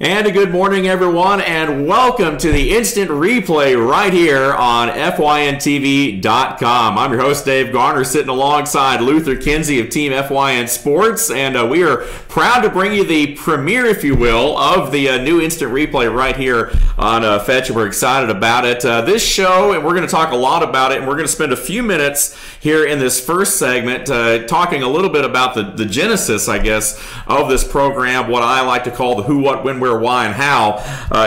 And a good morning, everyone, and welcome to the instant replay right here on FYNTV.com. I'm your host, Dave Garner, sitting alongside Luther Kinsey of Team FYN Sports, and we are proud to bring you the premiere, if you will, of the new instant replay right here on Fetch. We're excited about it. This show, and we're going to talk a lot about it, and we're going to spend a few minutes here in this first segment talking a little bit about the genesis, I guess, of this program, what I like to call the who, what, when, where, why, and how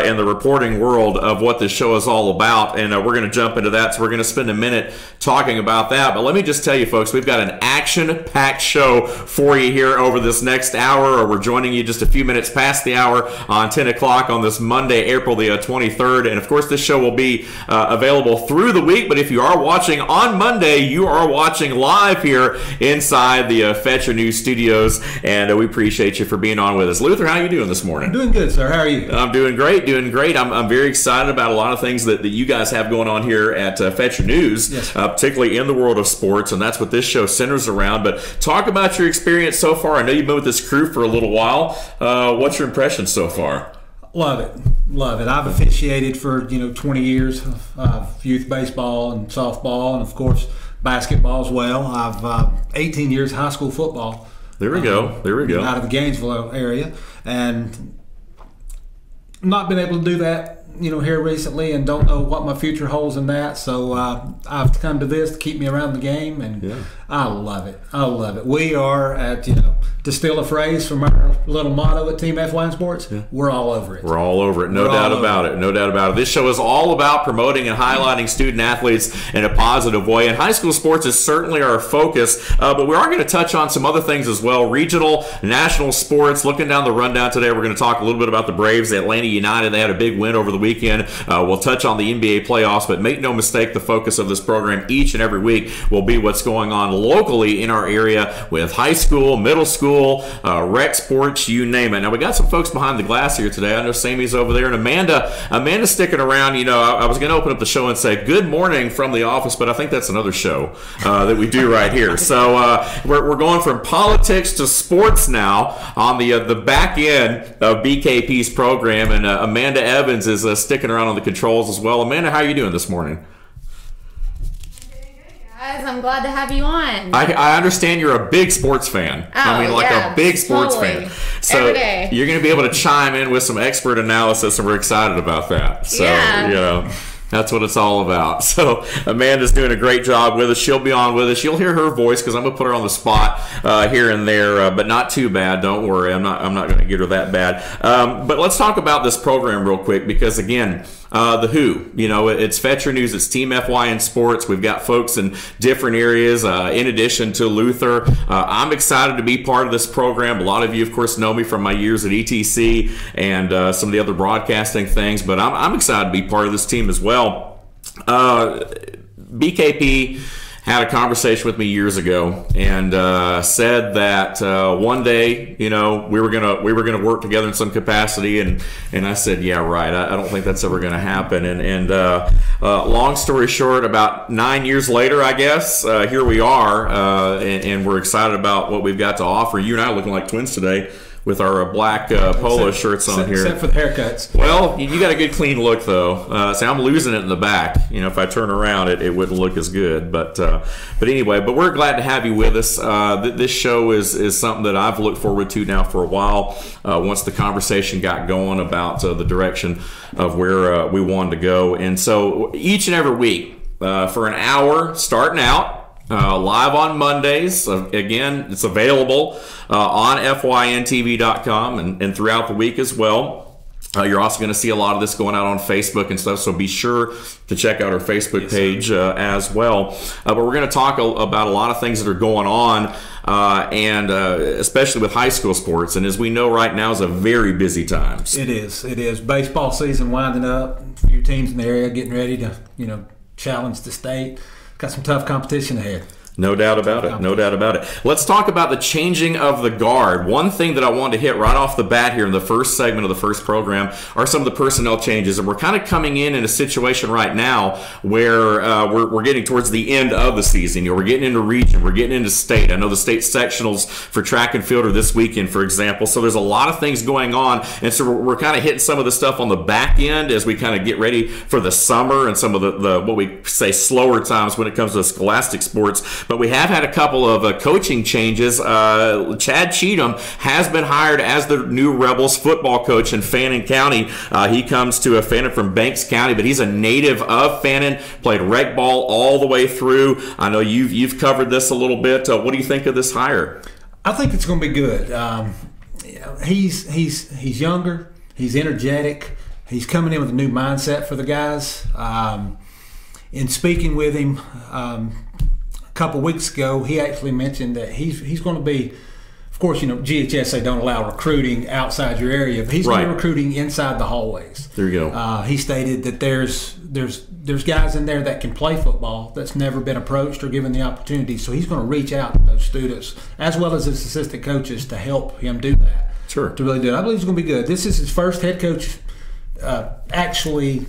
in the reporting world of what this show is all about. And we're going to jump into that, so we're going to spend a minute talking about that. But let me just tell you, folks, we've got an action-packed show for you here over this next hour. We're joining you just a few minutes past the hour on 10 o'clock on this Monday, April the 23rd. And, of course, this show will be available through the week. But if you are watching on Monday, you are watching live here inside the Fetcher News Studios. And we appreciate you for being on with us. Luther, how are you doing this morning? I'm doing good, sir. How are you? I'm doing great, I'm very excited about a lot of things that you guys have going on here at Fetcher News, yes, particularly in the world of sports, and that's what this show centers around. But talk about your experience so far. I know you've been with this crew for a little while. What's your impression so far? Love it. I've officiated for 20 years of youth baseball and softball, and of course basketball as well. I've 18 years high school football. There we go. Out of the Gainesville area, and not been able to do that, here recently, and don't know what my future holds in that. So I've come to this to keep me around the game, and yeah. I love it. We are at, to steal a phrase from our little motto at Team FYN Sports, yeah, we're all over it. We're all over it. No doubt about it. This show is all about promoting and highlighting student athletes in a positive way. And high school sports is certainly our focus, but we are going to touch on some other things as well. Regional, national sports. Looking down the rundown today, we're going to talk a little bit about the Braves, the Atlanta United. They had a big win over the weekend. We'll touch on the NBA playoffs, but make no mistake, the focus of this program each and every week will be what's going on locally in our area with high school, middle school, rec sports, you name it. Now, we got some folks behind the glass here today. I know Sammy's over there, and Amanda's sticking around. I was going to open up the show and say good morning from the office, but I think that's another show that we do right here. So we're going from politics to sports now on the back end of BKP's program, and Amanda Evans is sticking around on the controls as well. Amanda, how are you doing this morning? Guys, I'm glad to have you on. I understand you're a big sports fan. A big sports fan. So every day. You're going to be able to chime in with some expert analysis, and we're excited about that. So, that's what it's all about. So Amanda's doing a great job with us. She'll be on with us. You'll hear her voice because I'm going to put her on the spot here and there, but not too bad. Don't worry. I'm not going to get her that bad. But let's talk about this program real quick because, again, the who, it's Fetcher News, it's Team FYN Sports. We've got folks in different areas in addition to Luther. I'm excited to be part of this program. A lot of you, of course, know me from my years at ETC and some of the other broadcasting things, but I'm excited to be part of this team as well. BKP had a conversation with me years ago and said that one day, we were gonna work together in some capacity, and I said, yeah, right. I don't think that's ever gonna happen. And long story short, about 9 years later, I guess, here we are, and we're excited about what we've got to offer. You and I are looking like twins today with our black polo shirts on here. Except for the haircuts. Well, you got a good clean look, though. See, I'm losing it in the back. If I turn around, it wouldn't look as good. But anyway, we're glad to have you with us. This show is something that I've looked forward to now for a while. Once the conversation got going about the direction of where we wanted to go. And so each and every week, for an hour, starting out, live on Mondays. Again, it's available on FYNTV.com and throughout the week as well. You're also going to see a lot of this going out on Facebook and stuff, so be sure to check out our Facebook page as well. But we're going to talk about a lot of things that are going on, and especially with high school sports. And as we know right now is a very busy time. It is. Baseball season winding up. A few teams in the area getting ready to, challenge the state. Got some tough competition ahead. No doubt about it. No doubt about it. Let's talk about the changing of the guard. One thing that I wanted to hit right off the bat here in the first segment of the first program are some of the personnel changes. And we're kind of coming in a situation right now where we're getting towards the end of the season. We're getting into region. We're getting into state. I know the state sectionals for track and field are this weekend, for example. So there's a lot of things going on. And so we're kind of hitting some of the stuff on the back end as we kind of get ready for the summer and some of the what we say slower times when it comes to scholastic sports. But we have had a couple of coaching changes. Chad Cheatham has been hired as the new Rebels football coach in Fannin County. He comes to Fannin from Banks County, but he's a native of Fannin, played rec ball all the way through. I know you've covered this a little bit. What do you think of this hire? I think it's going to be good. He's younger. He's energetic. He's coming in with a new mindset for the guys. In speaking with him a couple weeks ago, he actually mentioned that he's going to be, of course, GHS, they don't allow recruiting outside your area, but he's going to be recruiting inside the hallways. There you go. He stated that there's guys in there that can play football that's never been approached or given the opportunity, so he's going to reach out to those students as well as his assistant coaches to help him do that. Sure. To really do it. I believe it's going to be good. This is his first head coach, actually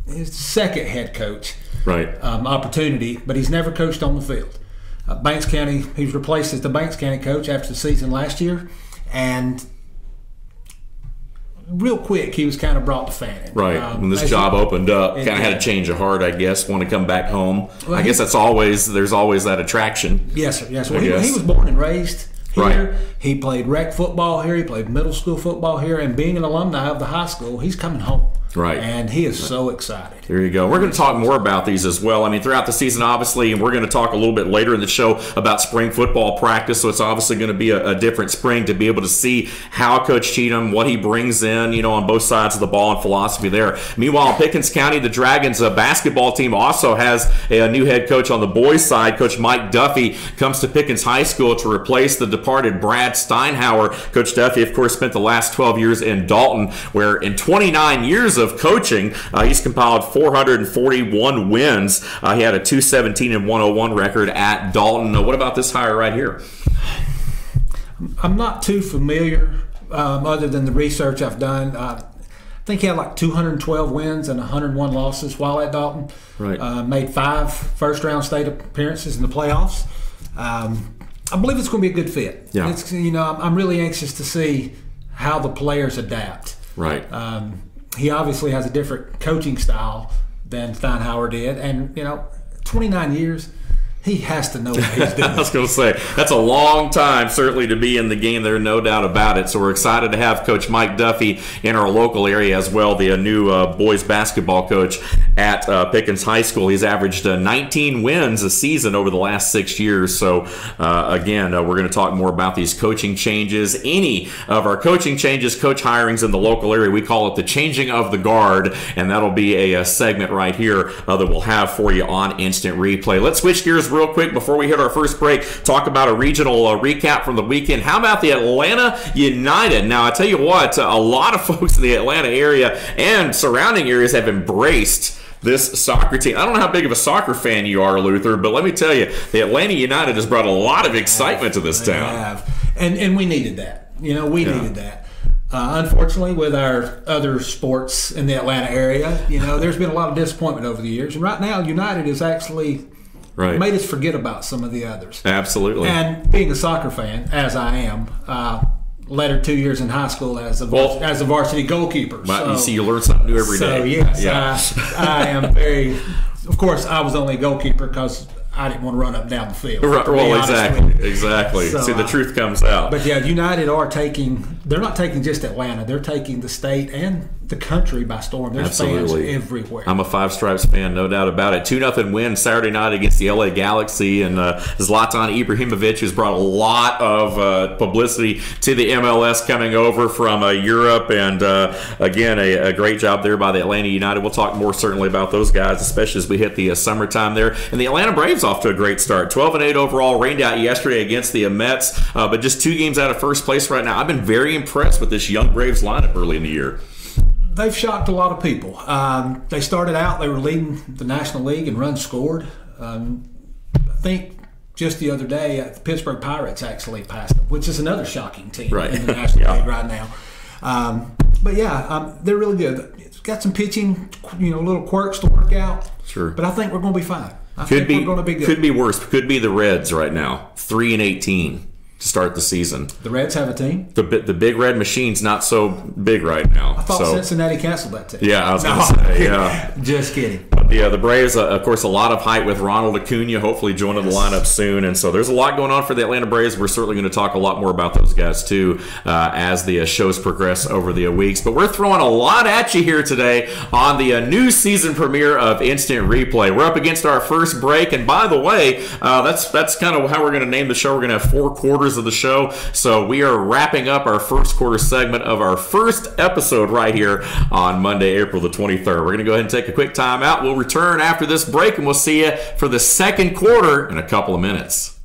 his second head coach opportunity, but he's never coached on the field. Banks County, he was replaced as the Banks County coach after the season last year, and real quick he was kind of brought to Fannin. Right. When this job opened up, kind of had a change of heart, I guess, want to come back home. Well, I guess there's always that attraction. Yes, sir. Yes. Well, he was born and raised here. He played rec football here. He played middle school football here, and being an alumni of the high school, he's coming home. Right. And he is so excited. There you go. We're going to talk more about these as well. I mean, throughout the season, obviously, and we're going to talk a little bit later in the show about spring football practice. So it's obviously going to be a different spring to be able to see how Coach Cheatham, what he brings in, on both sides of the ball and philosophy there. Meanwhile, Pickens County, the Dragons basketball team also has a new head coach on the boys' side. Coach Mike Duffy comes to Pickens High School to replace the departed Brad Steinhauer. Coach Duffy, of course, spent the last 12 years in Dalton, where in 29 years of coaching, he's compiled 441 wins. He had a 217 and 101 record at Dalton. What about this hire right here? I'm not too familiar, other than the research I've done. I think he had like 212 wins and 101 losses while at Dalton. Right. Made 5 first-round state appearances in the playoffs. I believe it's going to be a good fit. Yeah. I'm really anxious to see how the players adapt. Right. He obviously has a different coaching style than Steinhauer did, and 29 years, he has to know what he's doing. I was going to say, that's a long time, certainly, to be in the game there, no doubt about it. So we're excited to have Coach Mike Duffy in our local area as well, the new boys basketball coach at Pickens High School. He's averaged 19 wins a season over the last 6 years. So, again, we're going to talk more about these coaching changes. Any of our coaching changes, coach hirings in the local area, we call it the changing of the guard, and that'll be a segment right here that we'll have for you on Instant Replay. Let's switch gears real quick before we hit our first break, talk about a regional recap from the weekend. How about the Atlanta United? Now, I tell you what, a lot of folks in the Atlanta area and surrounding areas have embraced this soccer team. I don't know how big of a soccer fan you are, Luther, but let me tell you, the Atlanta United has brought a lot of excitement to this town. And we needed that. Needed that. Unfortunately, with our other sports in the Atlanta area, there's been a lot of disappointment over the years. And right now, United is actually made us forget about some of the others. Absolutely. And being a soccer fan, as I am, led her 2 years in high school as a varsity goalkeeper. You see, you learn something new every day. So, yes, I am very – of course, I was only a goalkeeper because I didn't want to run up and down the field. Well, exactly. So, see, the truth comes out. But, yeah, United are taking – they're not taking just Atlanta. They're taking the state and the country by storm. There's fans everywhere. I'm a Five Stripes fan, no doubt about it. 2-0 win Saturday night against the LA Galaxy, and Zlatan Ibrahimovic has brought a lot of publicity to the MLS coming over from Europe, and again, a great job there by the Atlanta United. We'll talk more certainly about those guys, especially as we hit the summertime there. And the Atlanta Braves off to a great start. 12-8 overall, rained out yesterday against the Mets, but just 2 games out of first place right now. I've been very impressed with this young Braves lineup early in the year. They've shocked a lot of people. They started out, they were leading the National League in runs scored. I think just the other day, the Pittsburgh Pirates actually passed them, which is another shocking team Right. in the National League right now. But yeah, they're really good. It's got some pitching, little quirks to work out. Sure. But I think we're going to be fine. I think we're going to be good. Could be worse. Could be the Reds right now, 3-18 to start the season. The Reds have a team? The big red machine's not so big right now. I thought Cincinnati canceled that team. Yeah, I was going to say. Yeah. Just kidding. The Braves, of course, a lot of hype with Ronald Acuna hopefully joining the lineup soon. And so there's a lot going on for the Atlanta Braves. We're certainly going to talk a lot more about those guys, too, as the shows progress over the weeks. But we're throwing a lot at you here today on the new season premiere of Instant Replay. We're up against our first break. And by the way, that's kind of how we're going to name the show. We're going to have 4 quarters of the show. So we are wrapping up our first quarter segment of our first episode right here on Monday, April the 23rd. We're going to go ahead and take a quick time out. We'll return after this break, and we'll see you for the second quarter in a couple of minutes.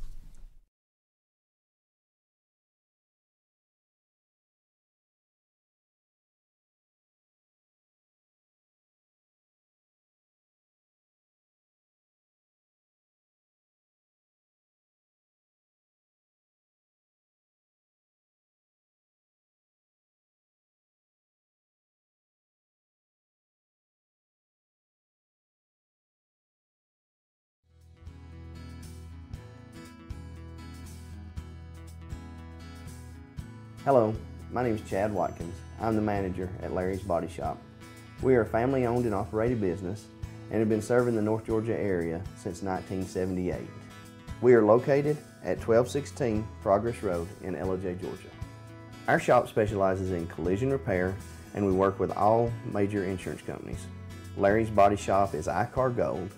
Hello, my name is Chad Watkins. I'm the manager at Larry's Body Shop. We are a family-owned and operated business and have been serving the North Georgia area since 1978. We are located at 1216 Progress Road in LOJ, Georgia. Our shop specializes in collision repair and we work with all major insurance companies. Larry's Body Shop is ICAR Gold,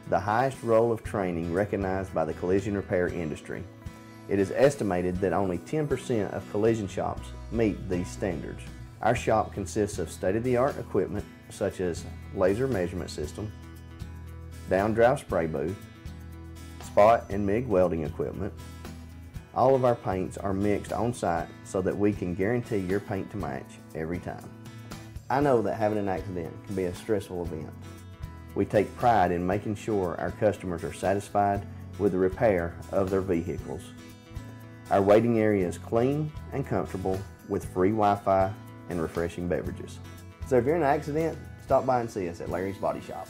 the highest role of training recognized by the collision repair industry. It is estimated that only 10% of collision shops meet these standards. Our shop consists of state-of-the-art equipment such as laser measurement system, down-drive spray booth, spot and MIG welding equipment. All of our paints are mixed on-site so that we can guarantee your paint to match every time. I know that having an accident can be a stressful event. We take pride in making sure our customers are satisfied with the repair of their vehicles. Our waiting area is clean and comfortable with free Wi-Fi and refreshing beverages. So if you're in an accident, stop by and see us at Larry's Body Shop.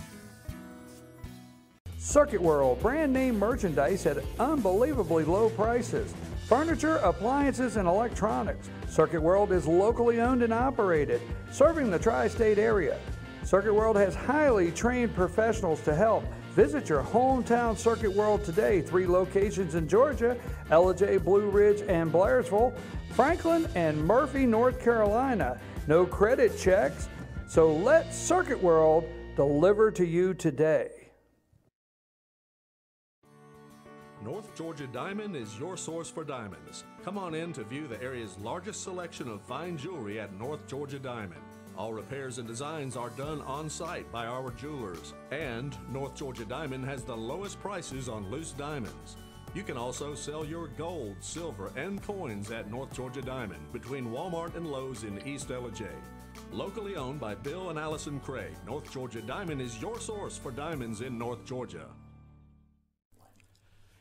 Circuit World, brand name merchandise at unbelievably low prices. Furniture, appliances, and electronics. Circuit World is locally owned and operated, serving the tri-state area. Circuit World has highly trained professionals to help. Visit your hometown Circuit World today. 3 locations in Georgia, LJ, Blue Ridge, and Blairsville, Franklin, and Murphy, North Carolina. No credit checks, so let Circuit World deliver to you today. North Georgia Diamond is your source for diamonds. Come on in to view the area's largest selection of fine jewelry at North Georgia Diamond. All repairs and designs are done on-site by our jewelers. And North Georgia Diamond has the lowest prices on loose diamonds. You can also sell your gold, silver, and coins at North Georgia Diamond between Walmart and Lowe's in East LJ. Locally owned by Bill and Allison Craig, North Georgia Diamond is your source for diamonds in North Georgia.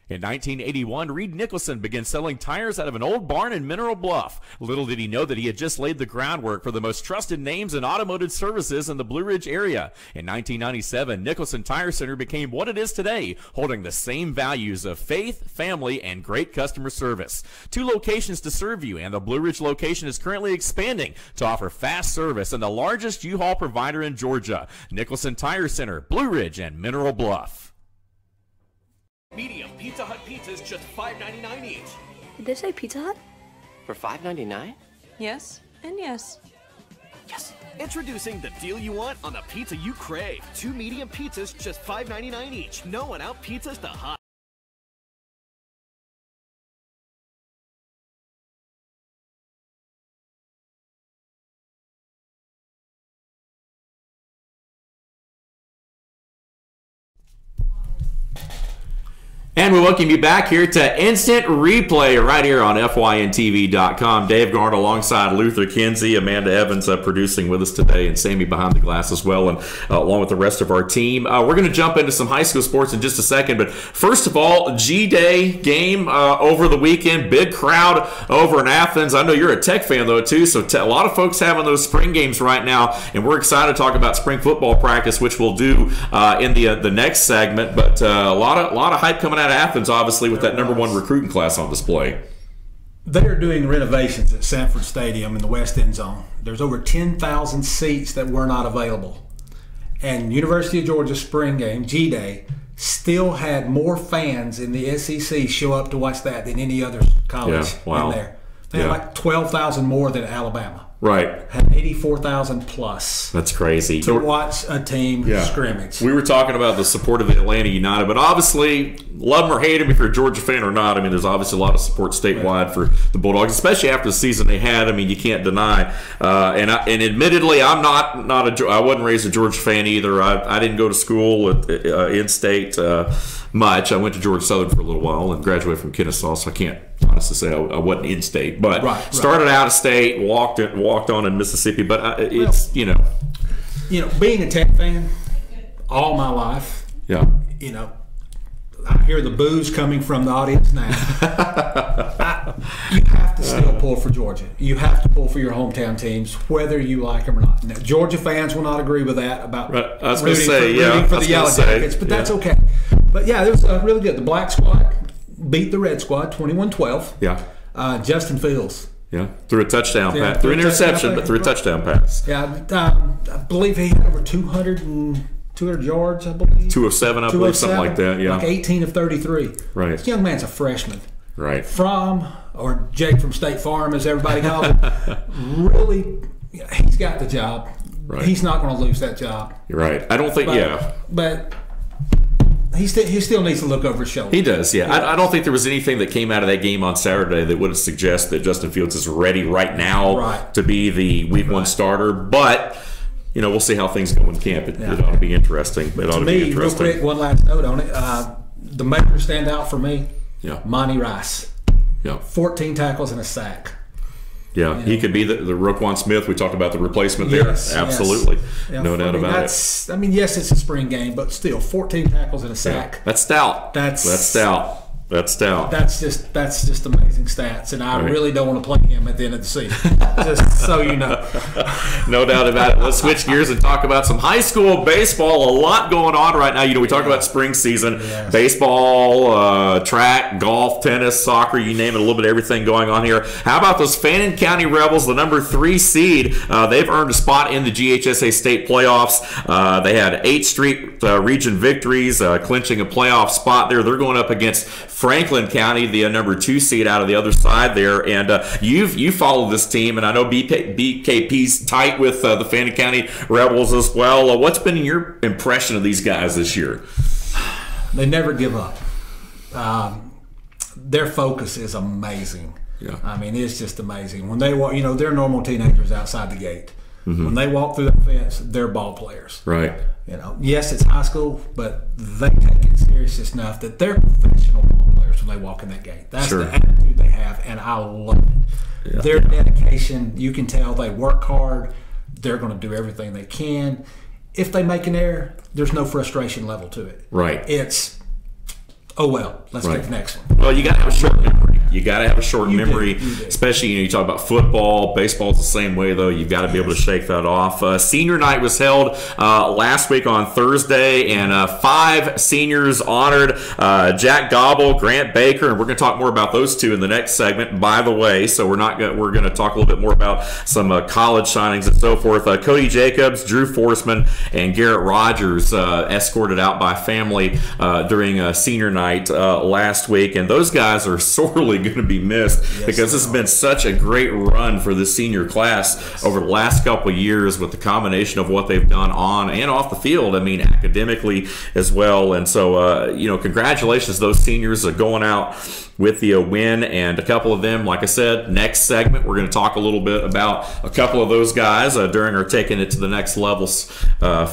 In 1981, Reed Nicholson began selling tires out of an old barn in Mineral Bluff. Little did he know that he had just laid the groundwork for the most trusted names in automotive services in the Blue Ridge area. In 1997, Nicholson Tire Center became what it is today, holding the same values of faith, family, and great customer service. 2 locations to serve you, and the Blue Ridge location is currently expanding to offer fast service and the largest U-Haul provider in Georgia. Nicholson Tire Center, Blue Ridge, and Mineral Bluff. Medium Pizza Hut pizzas, just $5.99 each. Did they say Pizza Hut? For $5.99? Yes, and yes. Yes. Introducing the deal you want on the pizza you crave. 2 medium pizzas, just $5.99 each. No one out pizzas the hot. And we welcome you back here to Instant Replay right here on FYNTV.com. Dave Garner alongside Luther Kinsey, Amanda Evans producing with us today, and Sammy behind the glass as well, and along with the rest of our team. We're going to jump into some high school sports in just a second, but first of all, G-Day game over the weekend. Big crowd over in Athens. I know you're a Tech fan, though, too, so a lot of folks having those spring games right now, and we're excited to talk about spring football practice, which we'll do in the next segment, but a lot of hype coming out of Athens, obviously, with that #1 recruiting class on display. They're doing renovations at Sanford Stadium in the West End Zone. There's over 10,000 seats that were not available. And University of Georgia spring game, G-Day, still had more fans in the SEC show up to watch that than any other college in there. They had like 12,000 more than Alabama. Right. Had 84,000 plus. That's crazy. To watch a team scrimmage. We were talking about the support of the Atlanta United, but obviously, love them or hate them if you're a Georgia fan or not. I mean, there's obviously a lot of support statewide for the Bulldogs, especially after the season they had. I mean, you can't deny. And admittedly, I wasn't raised a Georgia fan either. I didn't go to school at in-state much. I went to Georgia Southern for a little while and graduated from Kennesaw, so I can't honestly say I wasn't in-state. But started out of state, walked on in Mississippi. But it's, being a Tech fan all my life, I hear the boos coming from the audience now. You have to still pull for Georgia. You have to pull for your hometown teams, whether you like them or not. Now, Georgia fans will not agree with that about rooting for the Yellow Jackets, but that's okay. But yeah, it was really good. The Black Squad beat the Red Squad 21-12. Yeah. Justin Fields. Yeah, through a touchdown pass. Through an interception, but through a touchdown pass. Yeah, I believe he had over 200 yards, I believe. 207, I believe, something like that, yeah. Like 18 of 33. Right. This young man's a freshman. Right. Or Jake from State Farm, as everybody calls him, really, he's got the job. Right. He's not going to lose that job. You're right. I don't think, But he still needs to look over his shoulder. He does, yeah. I don't think there was anything that came out of that game on Saturday that would have suggested that Justin Fields is ready right now to be the Week 1 starter. But, we'll see how things go in camp. It ought to be interesting. Real quick, one last note on it. The major standout for me, Monty Rice. Yeah. 14 tackles and a sack. Yeah, he could be the Roquan Smith. We talked about the replacement there. Absolutely. Yes. No doubt about it. I mean, yes, it's a spring game, but still, 14 tackles and a sack. Yeah. That's stout. That's stout. That's stout. That's just amazing stats, and I really don't want to play him at the end of the season. Just so you know. No doubt about it. Let's switch gears and talk about some high school baseball. A lot going on right now. We talk about spring season, baseball, track, golf, tennis, soccer, you name it, a little bit of everything going on here. How about those Fannin County Rebels, the #3 seed? They've earned a spot in the GHSA state playoffs. They had 8 straight region victories, clinching a playoff spot there. They're going up against Franklin County, the #2 seed out of the other side there, and you follow this team, and I know BKP's tight with the Fannin County Rebels as well. What's been your impression of these guys this year? They never give up. Their focus is amazing. Yeah. I mean, it's just amazing. When they walk, they're normal teenagers outside the gate. Mm-hmm. When they walk through that fence, they're ball players. Right. Yes, it's high school, but they take it serious enough that they're professional ball players when they walk in that gate. That's the attitude they have, and I love it. Yeah. Their dedication, you can tell they work hard. They're going to do everything they can. If they make an error, there's no frustration level to it. Right. It's, let's get the next one. Well, you got to have a short memory. Memory, especially you talk about football. Baseball's the same way, though. You've got to be able to shake that off. Senior night was held last week on Thursday, and 5 seniors honored: Jack Gobble, Grant Baker, and we're going to talk more about those two in the next segment. By the way, so we're going to talk a little bit more about some college signings and so forth. Cody Jacobs, Drew Forsman, and Garrett Rogers escorted out by family during senior night last week, and those guys are sorely going to be missed because this has been such a great run for the senior class over the last couple of years with the combination of what they've done on and off the field. I mean, academically as well. And so, congratulations to those seniors going out with the win, and a couple of them, like I said, next segment, we're going to talk a little bit about a couple of those guys during our Taking It to the Next Levels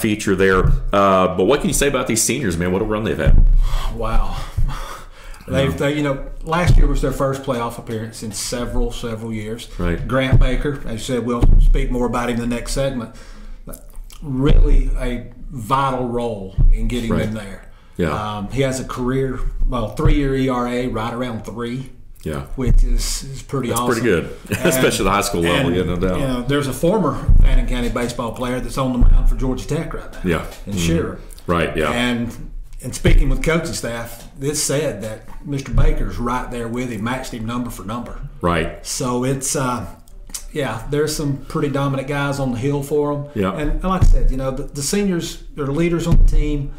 feature there. But what can you say about these seniors, man? What a run they've had. Wow. Last year was their first playoff appearance in several years. Right. Grant Baker, as you said, we'll speak more about him in the next segment. Really a vital role in getting them there. Yeah. He has a career, 3-year ERA right around 3. Yeah, which is pretty awesome. Pretty good, especially at the high school level. Yeah, no doubt. There's a former Fannin County baseball player that's on the mound for Georgia Tech right now. Yeah, and Shearer. Right. Yeah, and speaking with coaching staff, this said that Mr. Baker's right there with him, matched him number for number. Right. So it's there's some pretty dominant guys on the hill for them. Yeah, and like I said, the seniors, they're leaders on the team.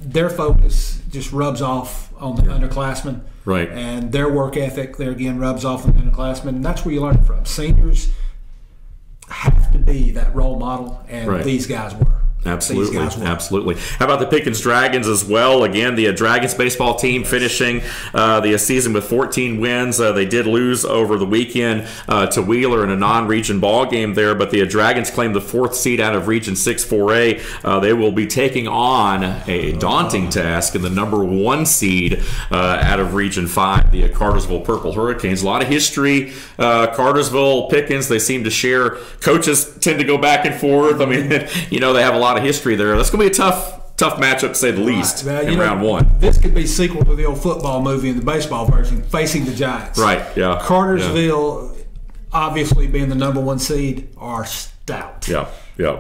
Their focus just rubs off on the underclassmen. Right. And their work ethic, there again, rubs off on the underclassmen. And that's where you learn it from. Seniors have to be that role model, and these guys were. Absolutely. How about the Pickens Dragons as well? Again, the Dragons baseball team finishing the season with 14 wins. They did lose over the weekend to Wheeler in a non-region ball game there, but the Dragons claimed the 4th seed out of Region 6 4A. They will be taking on a daunting task in the number 1 seed out of Region 5, the Cartersville Purple Hurricanes. A lot of history. Cartersville, Pickens, they seem to share. Coaches tend to go back and forth. I mean, they have a lot of history there. That's going to be a tough matchup, to say the least, in round 1. This could be sequel to the old football movie and the baseball version, Facing the Giants. Right, yeah. Cartersville, obviously being the number 1 seed, are stout. Yeah.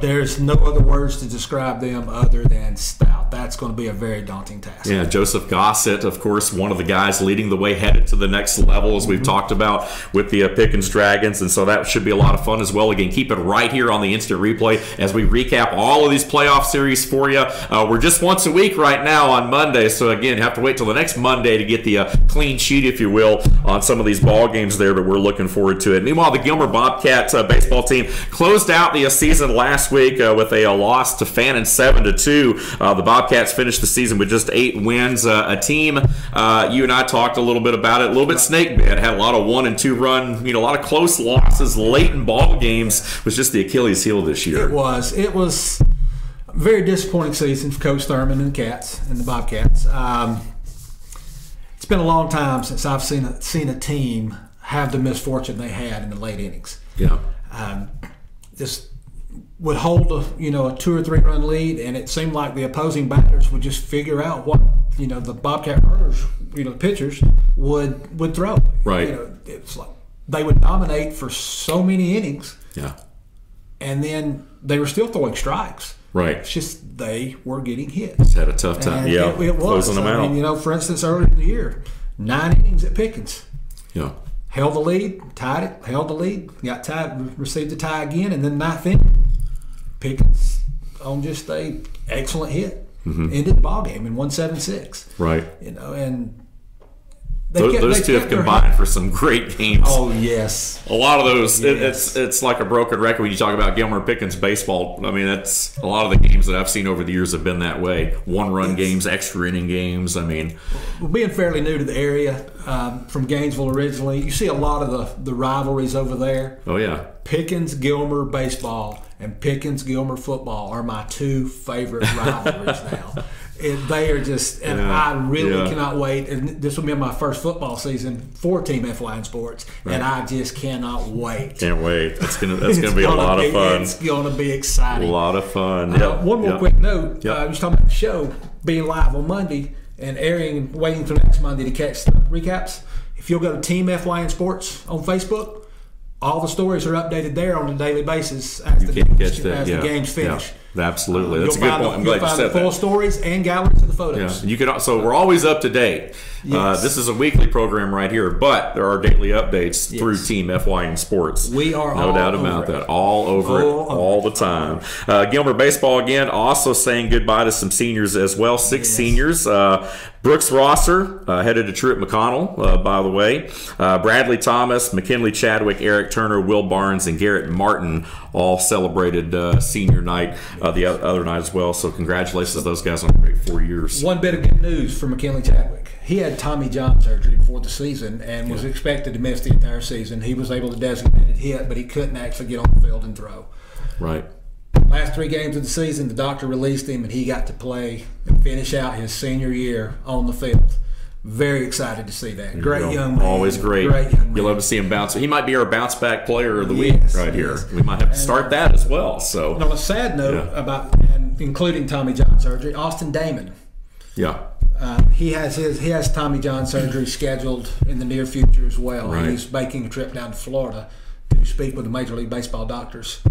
There's no other words to describe them other than stout. That's going to be a very daunting task. Yeah, Joseph Gossett, of course, one of the guys leading the way headed to the next level, as we've talked about with the Pickens Dragons, and so that should be a lot of fun as well. Again, keep it right here on the Instant Replay as we recap all of these playoff series for you. We're just once a week right now on Monday, so again, you have to wait till the next Monday to get the clean sheet, if you will, on some of these ball games there, but we're looking forward to it. Meanwhile, the Gilmer Bobcats baseball team closed out the season last week with a loss to Fannin 7-2. The Bobcats finished the season with just 8 wins. A team, you and I talked a little bit about it, a little bit snake bit, had a lot of 1- and 2-run, a lot of close losses late in ball games. Was just the Achilles heel this year. It was a very disappointing season for Coach Thurman and the Cats and the Bobcats. It's been a long time since I've seen a team have the misfortune they had in the late innings. Yeah. Just would hold a 2 or 3 run lead, and it seemed like the opposing batters would just figure out what the Bobcat runners, the pitchers would throw. Right. It's like they would dominate for so many innings. Yeah. And then they were still throwing strikes. Right. It's just they were getting hit. Just had a tough time. And yeah. It was. Closing them out. For instance, earlier in the year, 9 innings at Pickens. Yeah. Held the lead, tied it, held the lead, got tied, received the tie again, and then 9th inning, Pickens on just a excellent hit, ended the ball game and won 7-6. Right. And those two have combined for some great games. Oh yes, a lot of those. Yes. It's like a broken record when you talk about Gilmer Pickens baseball. I mean, that's a lot of the games that I've seen over the years have been that way. 1-run games, extra inning games. I mean, being fairly new to the area, from Gainesville originally, you see a lot of the rivalries over there. Oh yeah. Pickens Gilmer baseball and Pickens Gilmer football are my 2 favorite rivalries now. They are just, and I really cannot wait. And this will be my first football season for Team FYN Sports, and I just cannot wait. Can't wait. That's gonna be a lot of fun. It's gonna be exciting. A lot of fun. One more quick note. I was talking about the show being live on Monday and airing and waiting till next Monday to catch the recaps. If you'll go to Team FYN Sports on Facebook, all the stories are updated there on a daily basis as the games finish. Yeah, absolutely. That's a good point. I'm glad you said that. You'll find the full stories and galleries of the photos. Yeah. You can. So we're always up to date. Yes. This is a weekly program right here, but there are daily updates through Team FYN Sports. We are no doubt about that. All over it, all the time. Gilmer baseball again, also saying goodbye to some seniors as well. 6 seniors. Brooks Rosser headed to Truett McConnell, by the way. Bradley Thomas, McKinley Chadwick, Eric Turner, Will Barnes, and Garrett Martin all celebrated senior night the other night as well. So congratulations to those guys on a great 4 years. One bit of good news for McKinley Chadwick. He had Tommy John surgery before the season and was expected to miss the entire season. He was able to designate hit, but he couldn't actually get on the field and throw. Right. Last 3 games of the season, the doctor released him, and he got to play and finish out his senior year on the field. very excited to see that. Great young man. Always great. Great young man. You love to see him bounce. He might be our bounce back player of the week right here. Yes. We might have to start that as well. So, and on a sad note about, and including Tommy John surgery, Austin Damon. Yeah. He has Tommy John surgery scheduled in the near future as well. Right. He's making a trip down to Florida to speak with the Major League Baseball doctors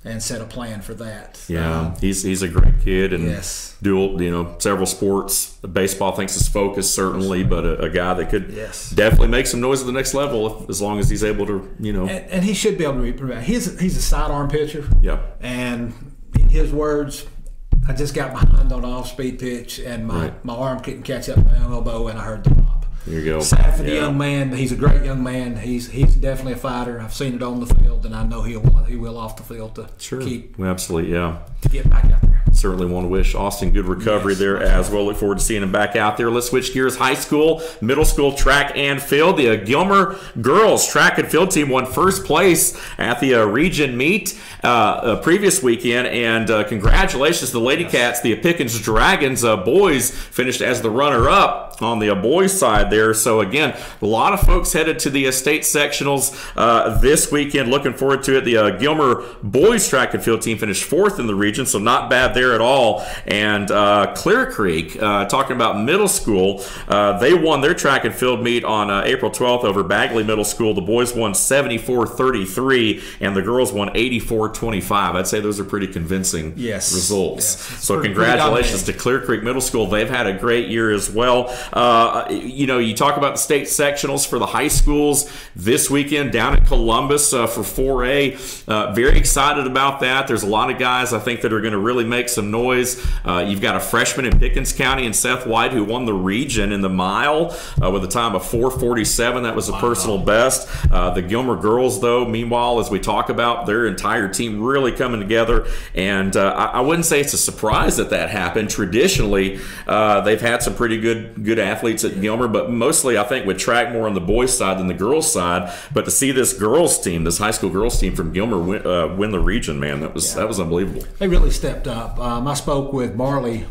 and set a plan for that. Yeah, he's a great kid and yes. dual, several sports. Baseball thinks his focus certainly, but a guy that could definitely make some noise at the next level as long as he's able to, And he should be able to read. He's a sidearm pitcher. Yeah. And in his words, I just got behind on an off-speed pitch, and my arm couldn't catch up my elbow, and I heard the pop. There you go. Sad for the young man. He's a great young man. He's definitely a fighter. I've seen it on the field, and I know he will off the field to keep. Absolutely, get back out there. Certainly want to wish Austin good recovery there as well. Look forward to seeing him back out there. Let's switch gears. High school, middle school track and field. The Gilmer girls track and field team won first place at the region meet previous weekend, and congratulations to the Lady Cats. The Pickens Dragons boys finished as the runner-up on the boys side there. So again, a lot of folks headed to the state sectionals this weekend. Looking forward to it. The Gilmer boys track and field team finished fourth in the region, so not bad there at all. And Clear Creek, talking about middle school, they won their track and field meet on April 12th over Bagley Middle School. The boys won 74-33 and the girls won 84-25. I'd say those are pretty convincing results. So congratulations to Clear Creek Middle School. They've had a great year as well. You talk about the state sectionals for the high schools this weekend down in Columbus for 4A. Very excited about that. There's a lot of guys I think that are going to really make some noise. You've got a freshman in Pickens County and Seth White who won the region in the mile with a time of 4:47. That was a personal best. The Gilmer girls, though, meanwhile, as we talk about, their entire team really coming together. And I wouldn't say it's a surprise that happened. Traditionally, they've had some pretty good athletes at Gilmer, but mostly I think with track more on the boys' side than the girls' side. But to see this girls' team, this high school girls' team from Gilmer win the region, man, that was unbelievable. They really stepped up. I spoke with Marley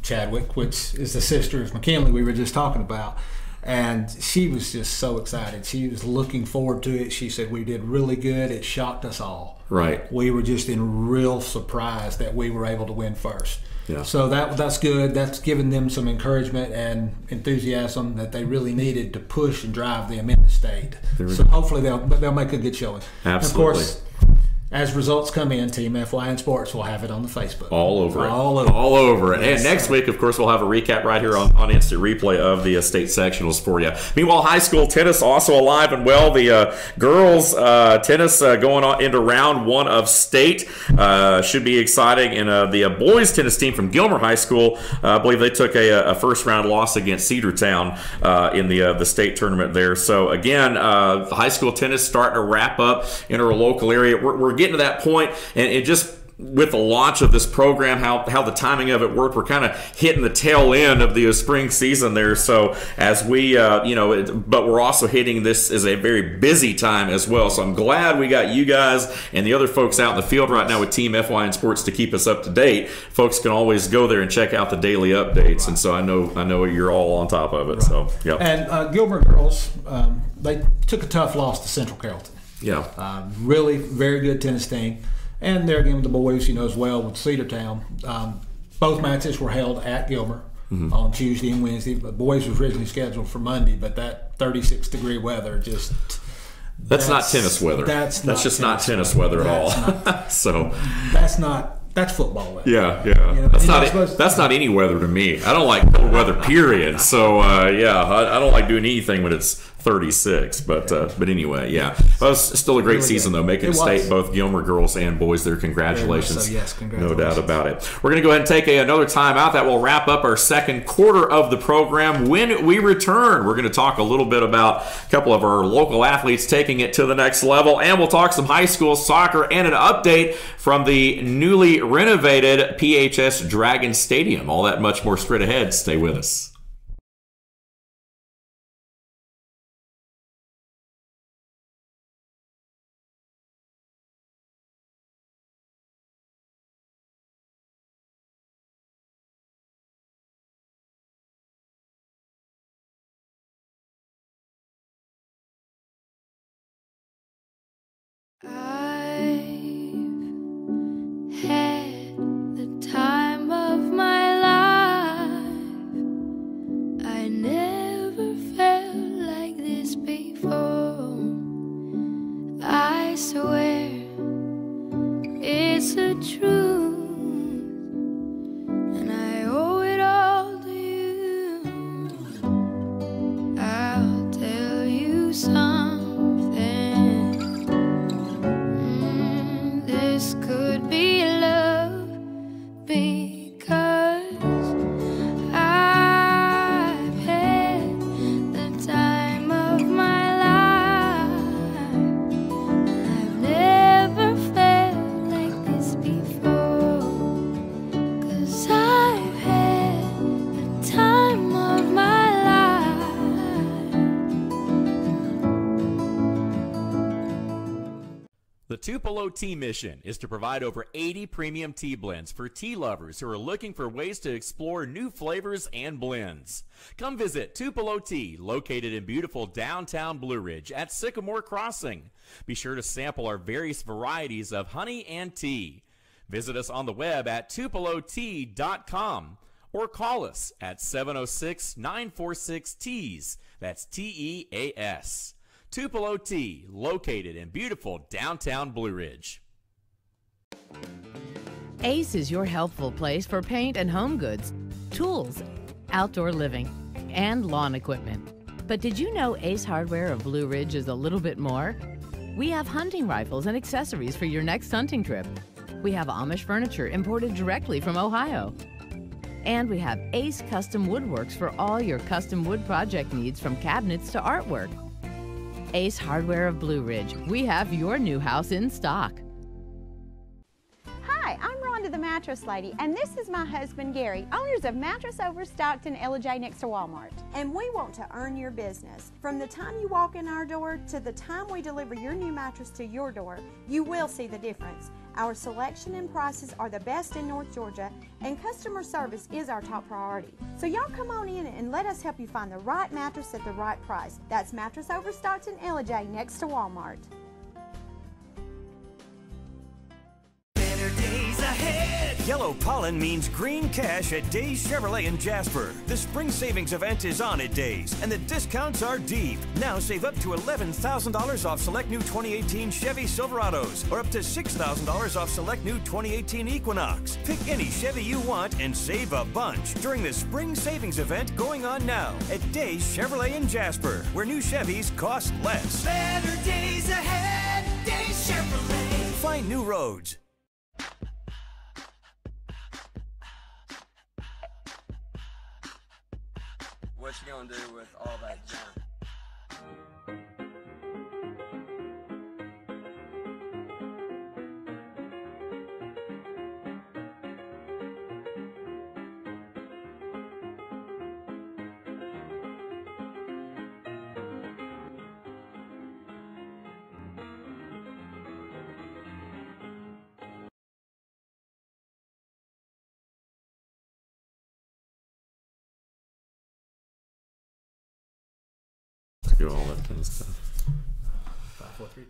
Chadwick, which is the sister of McKinley we were just talking about, and she was just so excited. She was looking forward to it. She said, we did really good. It shocked us all. Right. We were just in real surprise that we were able to win first. Yeah. So that's good. That's given them some encouragement and enthusiasm that they really needed to push and drive them in the state. So hopefully they'll make a good showing. Absolutely. And of course, as results come in, Team FYN Sports will have it on the Facebook. All over it. And next week, of course, we'll have a recap right here on Instant Replay of the state sectionals for you. Meanwhile, high school tennis also alive and well. The girls tennis going on into round one of state. Should be exciting. And the boys tennis team from Gilmer High School, I believe they took a first round loss against Cedartown in the state tournament there. So again, the high school tennis starting to wrap up in our local area. We're getting to that point, and it just with the launch of this program, how the timing of it worked, we're kind of hitting the tail end of the spring season there. So as we, but we're also hitting this as a very busy time as well. So I'm glad we got you guys and the other folks out in the field right now with Team FYN Sports to keep us up to date. Folks can always go there and check out the daily updates, and so I know you're all on top of it. Right. So yep. And Gilbert girls, they took a tough loss to Central Carrollton. Yeah. Really very good tennis team. And there again, the boys, as well with Cedartown. Both matches were held at Gilmer on Tuesday and Wednesday. The boys was originally scheduled for Monday, but that 36-degree weather just... That's not tennis weather. That's just not tennis weather at all. So that's football weather. Yeah. That's not any weather to me. I don't like cold weather, period. So I don't like doing anything when it's 36. But anyway, yeah. Well, it's still a great season though, making state, both Gilmer girls and boys there. Congratulations. So, yes, congratulations. No doubt about it. We're going to go ahead and take another time out. That will wrap up our second quarter of the program. When we return, we're going to talk a little bit about a couple of our local athletes taking it to the next level, and we'll talk some high school soccer and an update from the newly renovated PHS Dragon Stadium. All that much more straight ahead. Stay with us. Tupelo Tea mission is to provide over 80 premium tea blends for tea lovers who are looking for ways to explore new flavors and blends. Come visit Tupelo Tea, located in beautiful downtown Blue Ridge at Sycamore Crossing. Be sure to sample our various varieties of honey and tea. Visit us on the web at tupelotea.com or call us at 706-946-TEAS. That's TEAS. Tupelo Tea, located in beautiful downtown Blue Ridge. Ace is your helpful place for paint and home goods, tools, outdoor living, and lawn equipment. But did you know Ace Hardware of Blue Ridge is a little bit more? We have hunting rifles and accessories for your next hunting trip. We have Amish furniture imported directly from Ohio. And we have Ace Custom Woodworks for all your custom wood project needs, from cabinets to artwork. Ace Hardware of Blue Ridge. We have your new house in stock. Hi, I'm Rhonda the Mattress Lady, and this is my husband Gary, owners of Mattress Overstocked in LJ next to Walmart. And we want to earn your business. From the time you walk in our door to the time we deliver your new mattress to your door, you will see the difference. Our selection and prices are the best in North Georgia, and customer service is our top priority. So y'all come on in and let us help you find the right mattress at the right price. That's Mattress Overstocked in LJ next to Walmart. Better days ahead. Yellow pollen means green cash at Days Chevrolet in Jasper. The spring savings event is on at Days, and the discounts are deep. Now save up to $11,000 off select new 2018 Chevy Silverados, or up to $6,000 off select new 2018 Equinox. Pick any Chevy you want and save a bunch during the spring savings event going on now at Days Chevrolet in Jasper, where new Chevys cost less. Better days ahead, Days Chevrolet. Find new roads. What you gonna do with all that junk? Do all that kind of stuff. 5, 4, 3, 2.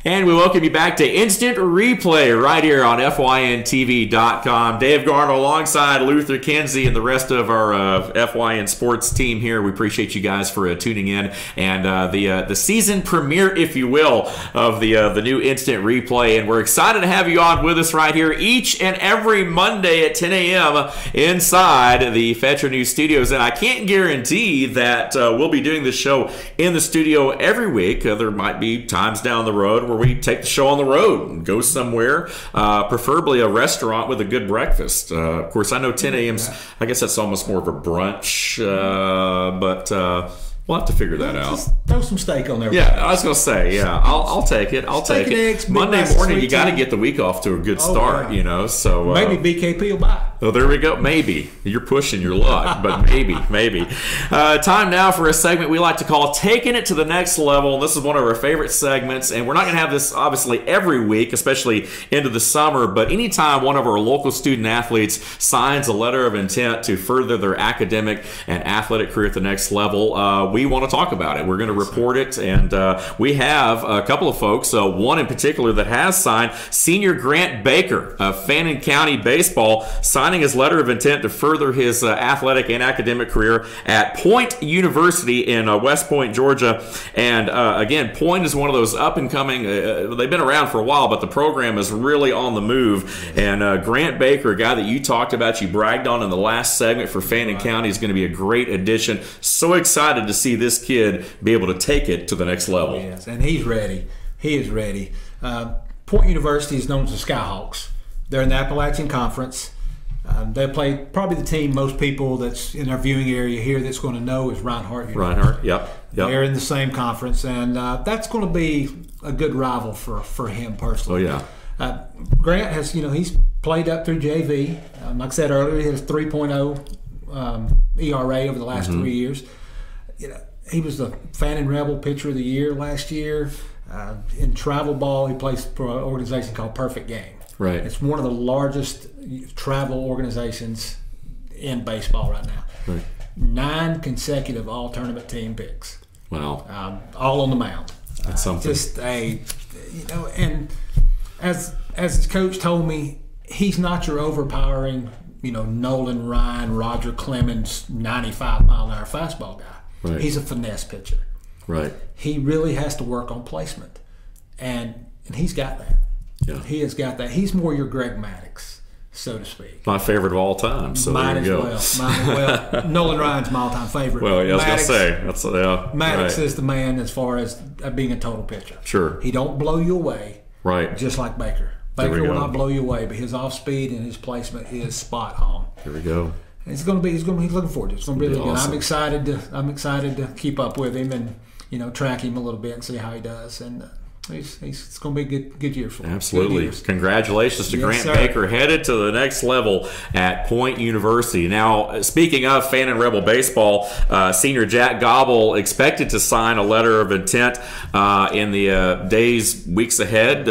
And we welcome you back to Instant Replay right here on FYNTV.com. Dave Garner alongside Luther Kinsey and the rest of our FYN Sports team here. We appreciate you guys for tuning in. And the season premiere, if you will, of the new Instant Replay. And we're excited to have you on with us right here each and every Monday at 10 a.m. inside the Fetcher News Studios. And I can't guarantee that we'll be doing this show in the studio every week. There might be times down the road where we take the show on the road and go somewhere, preferably a restaurant with a good breakfast. Of course, I know 10 a.m.'s, I guess that's almost more of a brunch, but we'll have to figure that out. Just throw some steak on there. Yeah, I was going to say, yeah, I'll take it. I'll take it. Eggs, Monday morning, you got to get the week off to a good start, you know. So maybe BKP will buy. Oh, there we go. Maybe. You're pushing your luck, but maybe. Time now for a segment we like to call Taking It to the Next Level. And this is one of our favorite segments, and we're not going to have this, obviously, every week, especially into the summer, but anytime one of our local student athletes signs a letter of intent to further their academic and athletic career at the next level, we want to talk about it. We're going to report it, and we have a couple of folks, one in particular that has signed. Senior Grant Baker of Fannin County Baseball signing his letter of intent to further his athletic and academic career at Point University in West Point, Georgia. And again, Point is one of those up-and-coming, they've been around for a while, but the program is really on the move. And Grant Baker, a guy that you talked about, you bragged on in the last segment for Fannin County, is going to be a great addition. So excited to see this kid be able to take it to the next level. Yes, and he's ready. He is ready. Point University is known as the Skyhawks. They're in the Appalachian Conference. They play probably the team most people that's in our viewing area here that's going to know is Reinhardt University. Reinhardt, yep. They're in the same conference, and that's going to be a good rival for him personally. Oh, yeah. Grant has, he's played up through JV. Like I said earlier, he has 3.0 ERA over the last 3 years. He was the Fannin Rebel Pitcher of the Year last year. In travel ball, he plays for an organization called Perfect Game. Right. It's one of the largest travel organizations in baseball right now. Right. 9 consecutive all-tournament team picks. Wow. All on the mound. That's something. Just and as his coach told me, he's not your overpowering, Nolan Ryan, Roger Clemens, 95-mile-an-hour fastball guy. Right. He's a finesse pitcher. Right. He really has to work on placement, and he's got that. Yeah. He has got that. He's more your Greg Maddux, so to speak. My favorite of all time. So Might there you as go. well. Nolan Ryan's my all-time favorite. Well, yeah, I was going to say. Maddux Maddux is the man as far as being a total pitcher. Sure. He don't blow you away. Right. Just like Baker. Baker will not blow you away, but his off-speed and his placement is spot on. Here we go. He's looking forward to it. It's going to be really good. Awesome. I'm excited to keep up with him and track him a little bit and see how he does. And it's going to be a good year for him. Absolutely. Congratulations to Grant sir. Baker, headed to the next level at Point University. Now, speaking of Fannin Rebel baseball, senior Jack Gobble expected to sign a letter of intent in the days, weeks ahead.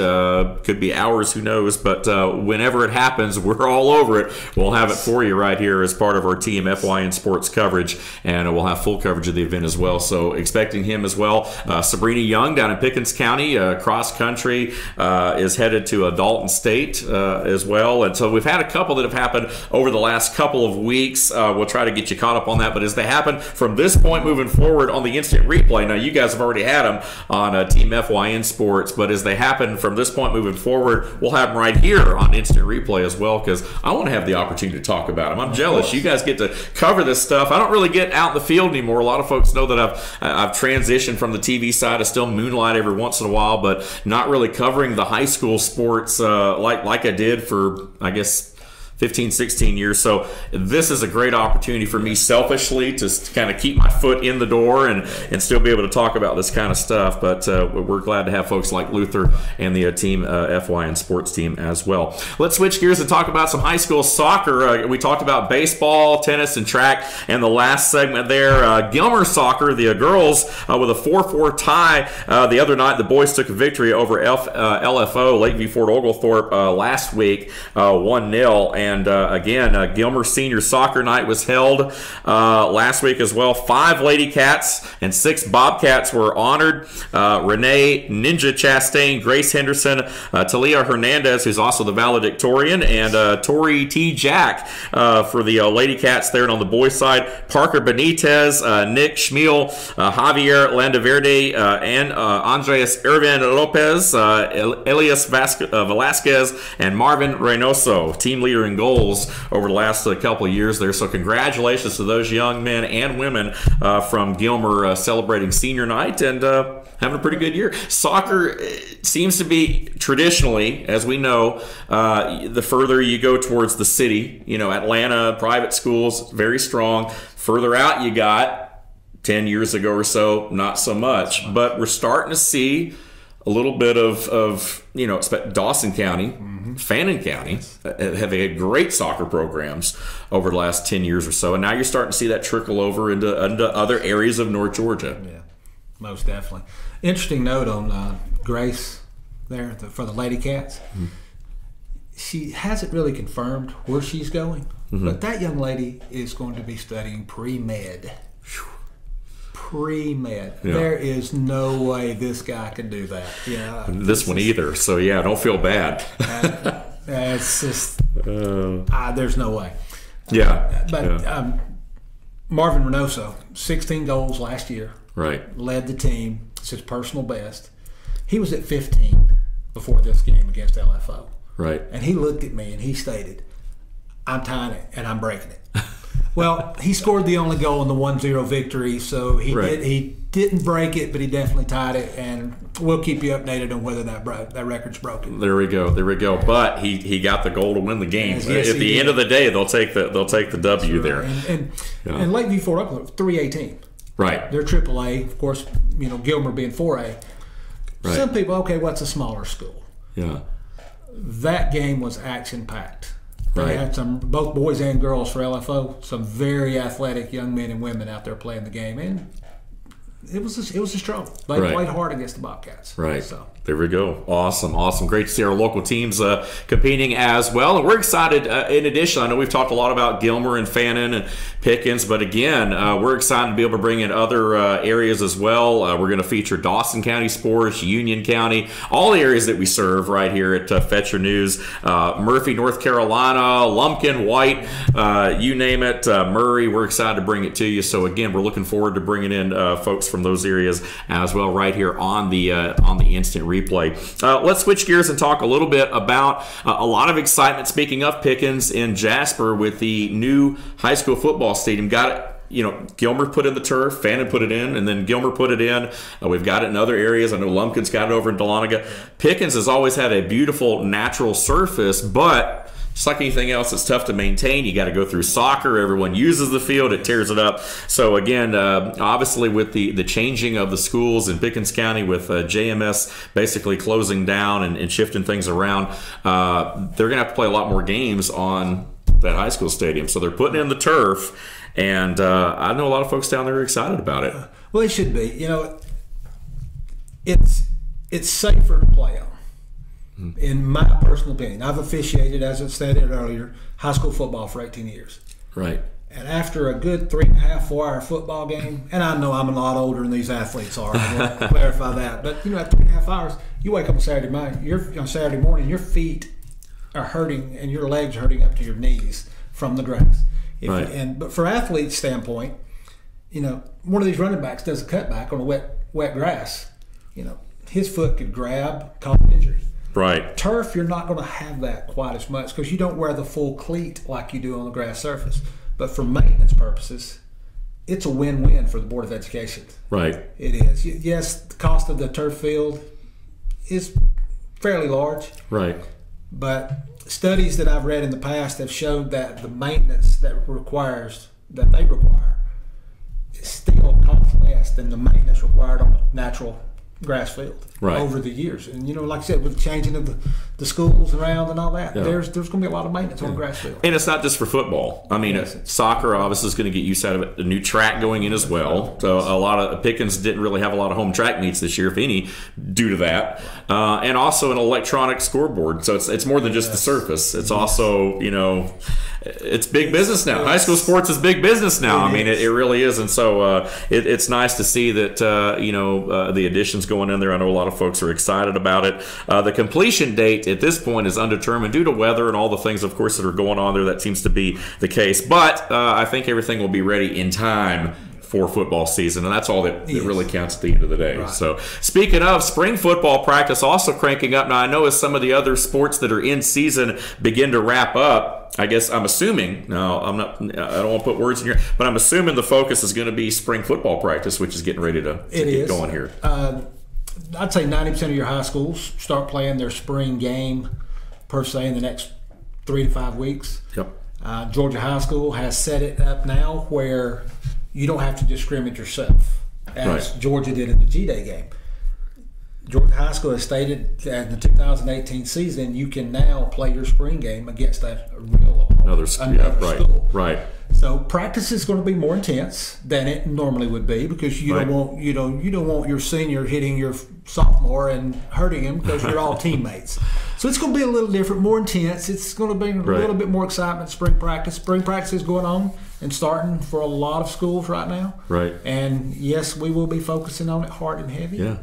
Could be hours, who knows. But whenever it happens, we're all over it. We'll have it for you right here as part of our Team FYN Sports coverage, and we'll have full coverage of the event as well. So expecting him as well. Sabrina Young down in Pickens County, cross country, is headed to Dalton State as well. And so we've had a couple that have happened over the last couple of weeks. We'll try to get you caught up on that. But as they happen from this point moving forward on the instant replay, now you guys have already had them on Team FYN Sports, but as they happen from this point moving forward, we'll have them right here on instant replay as well, because I want to have the opportunity to talk about them. I'm jealous. You guys get to cover this stuff. I don't really get out in the field anymore. A lot of folks know that I've transitioned from the TV side. I still moonlight every once in a while, but not really covering the high school sports like I did for, I guess, 15, 16 years. So this is a great opportunity for me selfishly to kind of keep my foot in the door and still be able to talk about this kind of stuff. But we're glad to have folks like Luther and the Team FYN Sports team as well. Let's switch gears and talk about some high school soccer. We talked about baseball, tennis, and track in the last segment there. Gilmer soccer, the girls with a 4-4 tie the other night. The boys took a victory over LFO, Lakeview Fort Oglethorpe, last week, 1-0. And again, Gilmer Senior Soccer Night was held last week as well. 5 Lady Cats and 6 Bobcats were honored. Renee Ninja Chastain, Grace Henderson, Talia Hernandez, who's also the valedictorian, and Tori T. Jack for the Lady Cats there. And on the boys' side, Parker Benitez, Nick Schmiel, Javier Landaverde, and Andres Irvin Lopez, Elias Velasquez, and Marvin Reynoso, team leader in goals over the last couple of years there. So congratulations to those young men and women from Gilmer celebrating senior night and having a pretty good year. Soccer seems to be traditionally, as we know, the further you go towards the city, Atlanta, private schools, very strong. Further out you got 10 years ago or so, not so much. But we're starting to see a little bit of Dawson County, Fannin County have had great soccer programs over the last 10 years or so, and now you're starting to see that trickle over into other areas of North Georgia. Yeah, most definitely. Interesting note on Grace there for the Lady Cats. Mm-hmm. She hasn't really confirmed where she's going, but that young lady is going to be studying pre-med. Pre-med. Yeah. There is no way this guy can do that. This one either. So yeah, don't feel bad. It's just there's no way. Yeah. But Marvin Reynoso, 16 goals last year. Right. Led the team. It's his personal best. He was at 15 before this game against LFO. Right. And he looked at me and he stated, "I'm tying it and I'm breaking it." Well, he scored the only goal in the 1-0 victory, so he didn't break it, but he definitely tied it, and we'll keep you updated on whether that record's broken. There we go. But he got the goal to win the game. Yes, At the end of the day, they'll take the W there. And Lakeview Fort Oakland, 3A team. Right. They're AAA, of course. Gilmer being 4A. Right. Some people, okay, what's a smaller school? Yeah. That game was action packed. They Right. had both boys and girls for LFO. Some very athletic young men and women out there playing the game, and it was a struggle. They played hard against the Bobcats. Right. So. There we go. Awesome. Great to see our local teams competing as well. And we're excited. In addition, I know we've talked a lot about Gilmer and Fannin and Pickens, but again, we're excited to be able to bring in other areas as well. We're going to feature Dawson County sports, Union County, all the areas that we serve right here at Fetcher News. Murphy, North Carolina, Lumpkin, White, you name it, Murray. We're excited to bring it to you. So again, we're looking forward to bringing in folks from those areas as well right here on the instant replay. Let's switch gears and talk a little bit about a lot of excitement, speaking of Pickens, in Jasper with the new high school football stadium. Got it. Gilmer put in the turf, Fannin put it in, and then Gilmer put it in. We've got it in other areas. I know Lumpkin's got it over in Dahlonega. Pickens has always had a beautiful natural surface, but just like anything else, it's tough to maintain. You got to go through soccer. Everyone uses the field. It tears it up. So again, obviously with the changing of the schools in Pickens County, with JMS basically closing down and shifting things around, they're going to have to play a lot more games on that high school stadium. So they're putting in the turf, and I know a lot of folks down there are excited about it. Well, it should be. It's safer to play on. In my personal opinion, I've officiated, as I stated earlier, high school football for 18 years. Right. And after a good 3.5, 4 hour football game, and I know I'm a lot older than these athletes are, I want to clarify that, but at 3.5 hours, you wake up on Saturday morning, your feet are hurting and your legs are hurting up to your knees from the grass. But for athletes' standpoint, one of these running backs does a cutback on a wet grass. His foot could grab, cause injury. Right. Turf, you're not going to have that quite as much because you don't wear the full cleat like you do on the grass surface. But for maintenance purposes, it's a win-win for the Board of Education. Right. It is. Yes, the cost of the turf field is fairly large. Right. But studies that I've read in the past have showed that the maintenance that they require is still cost less than the maintenance required on a natural grass field over the years. And like I said, with the changing of the schools around and all that, there's going to be a lot of maintenance on the grass field. And it's not just for football. I mean, soccer obviously is going to get used out of it. A new track going in as well. So a lot of Pickens didn't really have a lot of home track meets this year, if any, due to that. And also an electronic scoreboard. So it's more than just the surface. It's also, it's big business now. High school sports is big business now. It really is. And so it's nice to see that, the additions going in there. I know a lot of folks are excited about it. The completion date at this point is undetermined due to weather and all the things, of course, that are going on there. That seems to be the case. But I think everything will be ready in time for football season, and that's all that really counts at the end of the day. Right. So speaking of spring football practice also cranking up. Now I know as some of the other sports that are in season begin to wrap up, I guess I'm assuming, I don't want to put words in here, but I'm assuming the focus is going to be spring football practice, which is getting ready to get going here. I'd say 90% of your high schools start playing their spring game per se in the next 3 to 5 weeks. Yep. Georgia High School has set it up now where you don't have to discriminate yourself, as Georgia did in the G-Day game. Georgia High School has stated that in the 2018 season, you can now play your spring game against a real another school. Right. So practice is going to be more intense than it normally would be because you don't want your senior hitting your sophomore and hurting him because you're all teammates. So it's going to be a little different, more intense. It's going to be a little bit more excitement. Spring practice. Spring practice is going on and starting for a lot of schools right now. Right. And yes, we will be focusing on it hard and heavy. Yeah.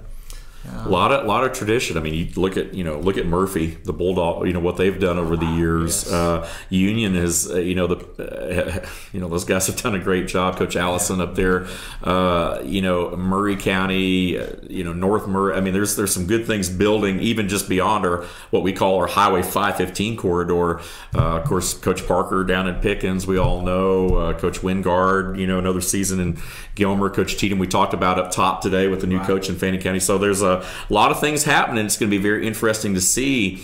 A lot of tradition. I mean, you look at Murphy, the Bulldog. What they've done over the years. Yes. Union is, those guys have done a great job. Coach Allison up there. Murray County. North Murray. I mean, there's some good things building even just beyond what we call our Highway 515 corridor. Of course, Coach Parker down in Pickens, we all know. Coach Wingard, another season in Gilmer. Coach Cheatham, we talked about up top today with the new coach in Fannin County. So there's a lot of things happening. It's going to be very interesting to see,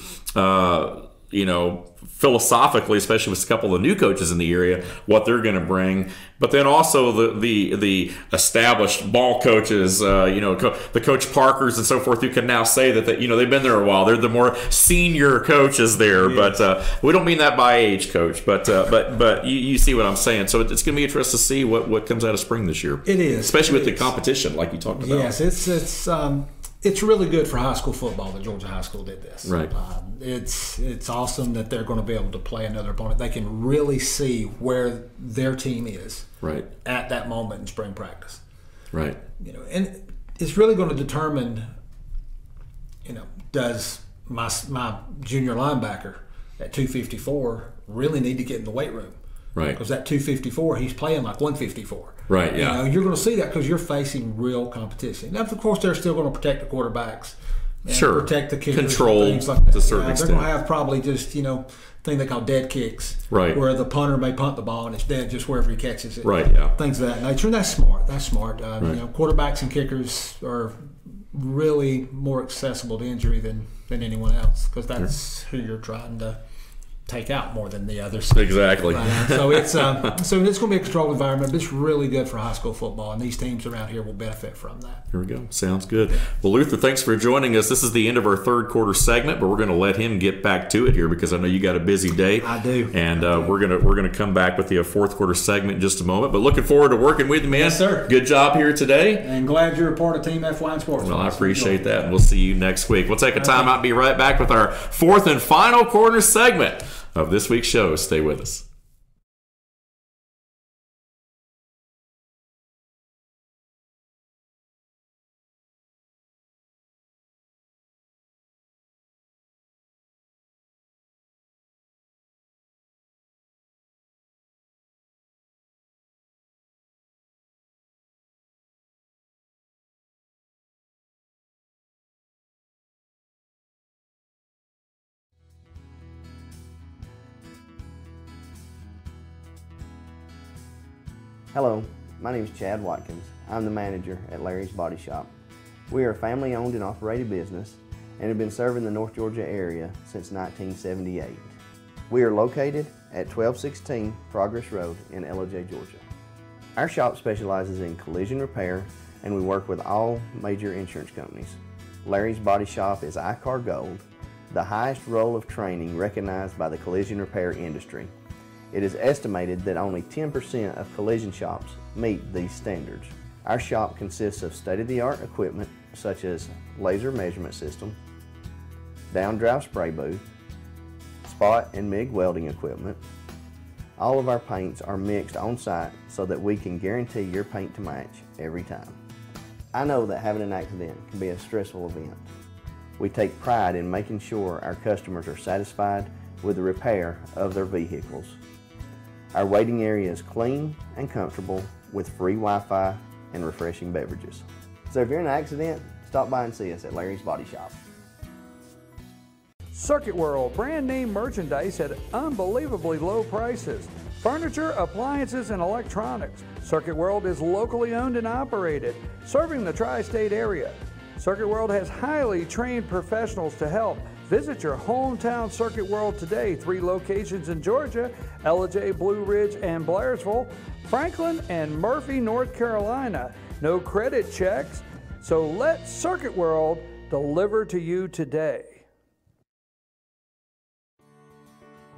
philosophically, especially with a couple of new coaches in the area, what they're going to bring. But then also the established ball coaches, the Coach Parkers and so forth, who can now say that they've been there a while. They're the more senior coaches there. Yes. But we don't mean that by age, Coach. But you see what I'm saying. So it's going to be interesting to see what comes out of spring this year. It is, especially with the competition, like you talked about. Yes, it's really good for high school football that Georgia High School did this. Right. It's awesome that they're going to be able to play another opponent. They can really see where their team is at that moment in spring practice. Right. And it's really going to determine, does my junior linebacker at 254 really need to get in the weight room? Right. Because at 254, he's playing like 154. Right, yeah. You're going to see that because you're facing real competition. Now, of course, they're still going to protect the quarterbacks. And protect the kickers. Control things like that. to a certain extent. They're going to have probably just, thing they call dead kicks. Right. Where the punter may punt the ball and it's dead just wherever he catches it. Right, yeah. Things of that nature. And that's smart. Quarterbacks and kickers are really more accessible to injury than anyone else because that's who you're trying to take out more than the others. Exactly. So it's going to be a controlled environment, but it's really good for high school football, and these teams around here will benefit from that. Here we go. Sounds good. Well, Luther, thanks for joining us. This is the end of our third quarter segment, but we're going to let him get back to it here because I know you got a busy day. I do. And we're going to come back with the fourth quarter segment in just a moment. But looking forward to working with you, man. Yes, sir. Good job here today. And glad you're a part of Team FYN Sports Show. Well, I appreciate that. And we'll see you next week. We'll take a time out and be right back with our fourth and final quarter segment of this week's show. Stay with us. Hello, my name is Chad Watkins. I'm the manager at Larry's Body Shop. We are a family-owned and operated business and have been serving the North Georgia area since 1978. We are located at 1216 Progress Road in LOJ, Georgia. Our shop specializes in collision repair and we work with all major insurance companies. Larry's Body Shop is ICAR Gold, the highest role of training recognized by the collision repair industry. It is estimated that only 10% of collision shops meet these standards. Our shop consists of state-of-the-art equipment such as laser measurement system, down-drive spray booth, spot and MIG welding equipment. All of our paints are mixed on-site so that we can guarantee your paint to match every time. I know that having an accident can be a stressful event. We take pride in making sure our customers are satisfied with the repair of their vehicles. Our waiting area is clean and comfortable with free Wi-Fi and refreshing beverages. So if you're in an accident, stop by and see us at Larry's Body Shop. Circuit World, brand name merchandise at unbelievably low prices. Furniture, appliances, and electronics. Circuit World is locally owned and operated, serving the tri-state area. Circuit World has highly trained professionals to help. Visit your hometown Circuit World today. 3 locations in Georgia, LJ, Blue Ridge, and Blairsville, Franklin, and Murphy, North Carolina. No credit checks, so let Circuit World deliver to you today.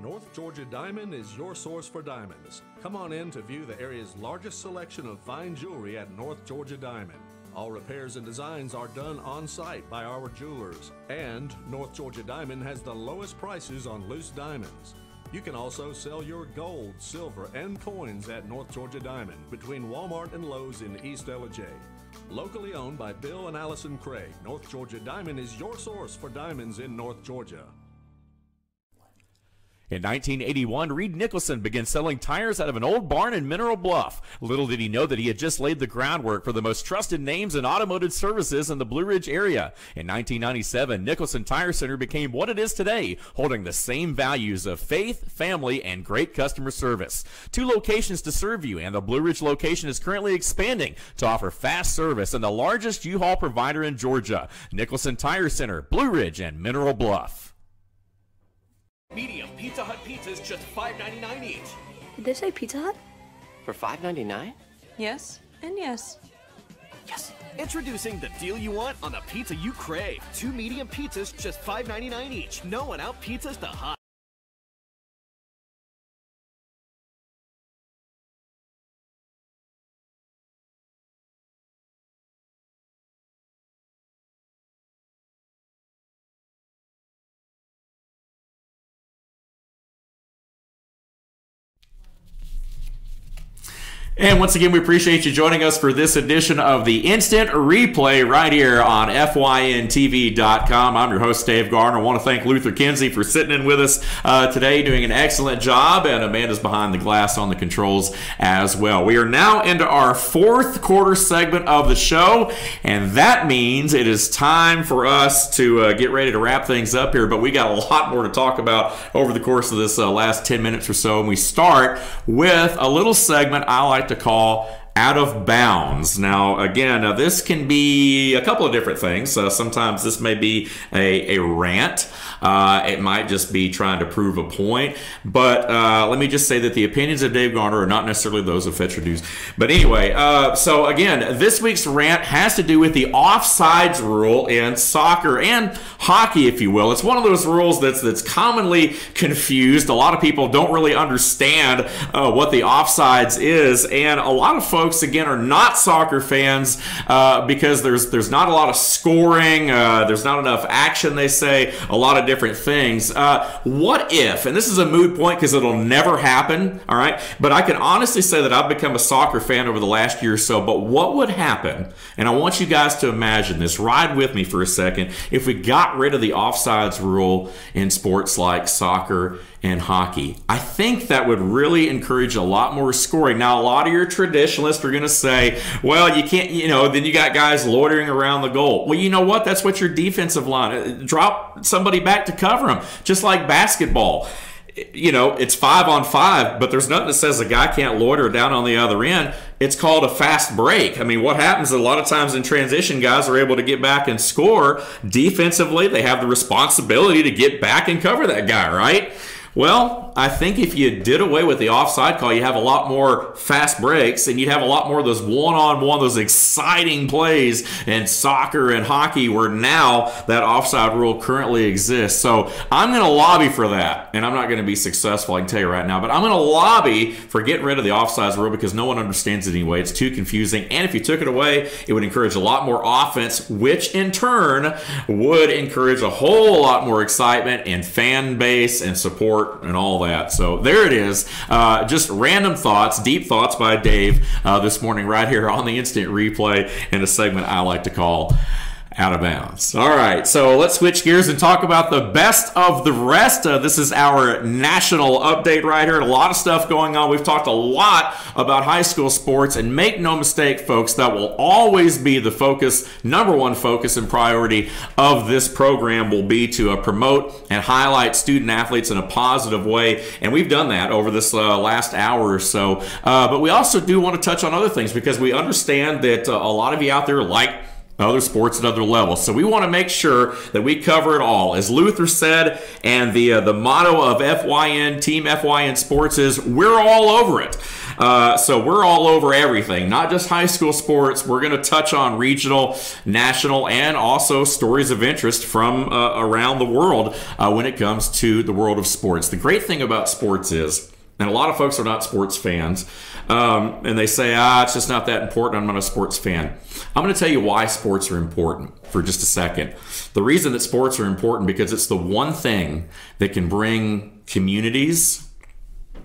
North Georgia Diamond is your source for diamonds. Come on in to view the area's largest selection of fine jewelry at North Georgia Diamond. All repairs and designs are done on site by our jewelers. And North Georgia Diamond has the lowest prices on loose diamonds. You can also sell your gold, silver, and coins at North Georgia Diamond between Walmart and Lowe's in East LJ. Locally owned by Bill and Allison Craig, North Georgia Diamond is your source for diamonds in North Georgia. In 1981, Reed Nicholson began selling tires out of an old barn in Mineral Bluff. Little did he know that he had just laid the groundwork for the most trusted names in automotive services in the Blue Ridge area. In 1997, Nicholson Tire Center became what it is today, holding the same values of faith, family, and great customer service. 2 locations to serve you, and the Blue Ridge location is currently expanding to offer fast service and the largest U-Haul provider in Georgia. Nicholson Tire Center, Blue Ridge, and Mineral Bluff. Medium Pizza Hut pizzas just $5.99 each. Did they say Pizza Hut? For $5.99? Yes, and yes. Yes. Introducing the deal you want on the pizza you crave. 2 medium pizzas just $5.99 each. No one out pizzas the hot. And once again, we appreciate you joining us for this edition of the Instant Replay right here on FYNTV.com. I'm your host, Dave Garner. I want to thank Luther Kinsey for sitting in with us today, doing an excellent job, and Amanda's behind the glass on the controls as well. We are now into our 4th quarter segment of the show, and that means it is time for us to get ready to wrap things up here, but we got a lot more to talk about over the course of this last 10 minutes or so, and we start with a little segment I like to call Out of Bounds. Now, again, this can be a couple of different things. Sometimes this may be a rant. It might just be trying to prove a point. But let me just say that the opinions of Dave Garner are not necessarily those of Fetcher News. But anyway, so again, this week's rant has to do with the offsides rule in soccer and hockey, if you will. It's one of those rules that's commonly confused. A lot of people don't really understand what the offsides is, and a lot of folks, again, are not soccer fans because there's not a lot of scoring, there's not enough action, they say, a lot of different things. What if, and this is a moot point because it'll never happen, all right, but I can honestly say that I've become a soccer fan over the last year or so, but what would happen, and I want you guys to imagine this, ride with me for a second, if we got rid of the offsides rule in sports like soccer and hockey? I think that would really encourage a lot more scoring. Now, a lot of your traditionalists are going to say, well, you can't, then you got guys loitering around the goal. Well, you know what? That's what your defensive line, drop somebody back to cover them, just like basketball. It's 5-on-5, but there's nothing that says a guy can't loiter down on the other end. It's called a fast break. I mean, what happens a lot of times in transition, guys are able to get back and score. Defensively, they have the responsibility to get back and cover that guy, right? Well, I think if you did away with the offside call, you have a lot more fast breaks, and you'd have a lot more of those one-on-one, those exciting plays in soccer and hockey where now that offside rule currently exists. So I'm going to lobby for that, and I'm not going to be successful, I can tell you right now, but I'm going to lobby for getting rid of the offsides rule because no one understands it anyway. It's too confusing, and if you took it away, it would encourage a lot more offense, which in turn would encourage a whole lot more excitement and fan base and support and all that. So there it is. Just random thoughts, deep thoughts by Dave this morning right here on the Instant Replay in a segment I like to call Out of Bounds. All right, so let's switch gears and talk about the best of the rest. This is our national update right here. A lot of stuff going on. We've talked a lot about high school sports, and make no mistake, folks, that will always be the focus, number one focus and priority of this program will be to promote and highlight student athletes in a positive way, and we've done that over this last hour or so. But we also do want to touch on other things because we understand that a lot of you out there like other sports at other levels. So we want to make sure that we cover it all. As Luther said, and the motto of FYN, Team FYN Sports is, we're all over it. So we're all over everything, not just high school sports. We're going to touch on regional, national, and also stories of interest from around the world when it comes to the world of sports. The great thing about sports is, and a lot of folks are not sports fans, and they say, it's just not that important, I'm not a sports fan. I'm going to tell you why sports are important for just a second. The reason that sports are important because it's the one thing that can bring communities,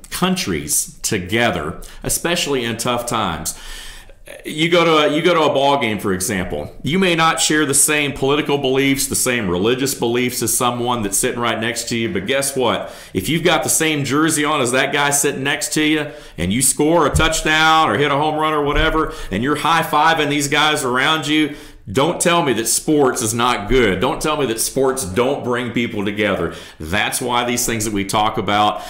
countries together, especially in tough times. You go to a ball game, for example. You may not share the same political beliefs, the same religious beliefs as someone that's sitting right next to you, but guess what? If you've got the same jersey on as that guy sitting next to you, and you score a touchdown or hit a home run or whatever, and you're high-fiving these guys around you, don't tell me that sports is not good. Don't tell me that sports don't bring people together. That's why these things that we talk about